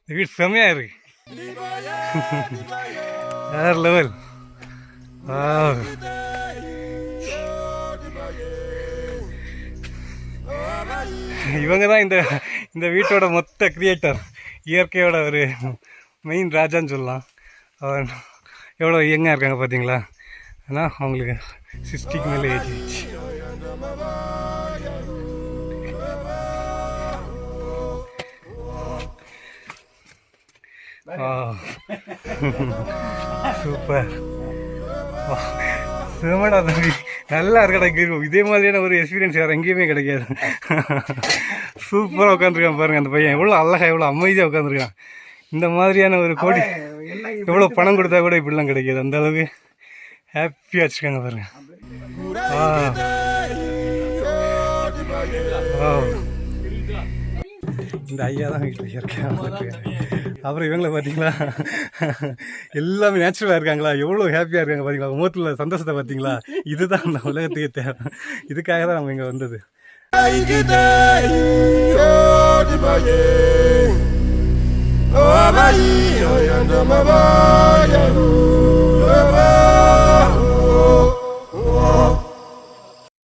இந்த வீடு செம்மையாக இருக்கு. வேற லெவல். இவங்க தான் இந்த வீட்டோட மொத்த கிரியேட்டர், இயற்கையோட ஒரு மெயின் ராஜான்னு சொல்லலாம். அவர் எவ்வளோ யங்காக இருக்காங்க பார்த்தீங்களா? ஆனால் அவங்களுக்கு 60க்கு மேலே ஏஜ் ஆயிடுச்சு. சூப்பர், செமடா தம்பி, நல்லா இருக்கடா. இதே மாதிரியான ஒரு எக்ஸ்பீரியன்ஸ் வேறு எங்கேயுமே கிடைக்காது. சூப்பராக உட்காந்துருக்கான் பாருங்க அந்த பையன், எவ்வளோ அழகா எவ்வளோ அமைதியாக உட்காந்துருக்கான். இந்த மாதிரியான ஒரு கோடி எவ்வளோ பணம் கொடுத்தா கூட இப்படிலாம் கிடைக்காது. அந்த அளவுக்கு ஹாப்பியாக வச்சுருக்காங்க பாருங்க. இந்த ஐயா தான் வீட்டில் இயற்கையாக. அப்புறம் இவங்கள பார்த்தீங்களா, எல்லாமே நேச்சுரலாக இருக்காங்களா, எவ்வளோ ஹாப்பியாக இருக்காங்க பார்த்தீங்களா, முகத்தில் சந்தோஷத்தை பார்த்தீங்களா. இதுதான் அந்த உலகத்துக்கே தேவை. இதுக்காக தான் நம்ம இங்கே வந்தது. Oh,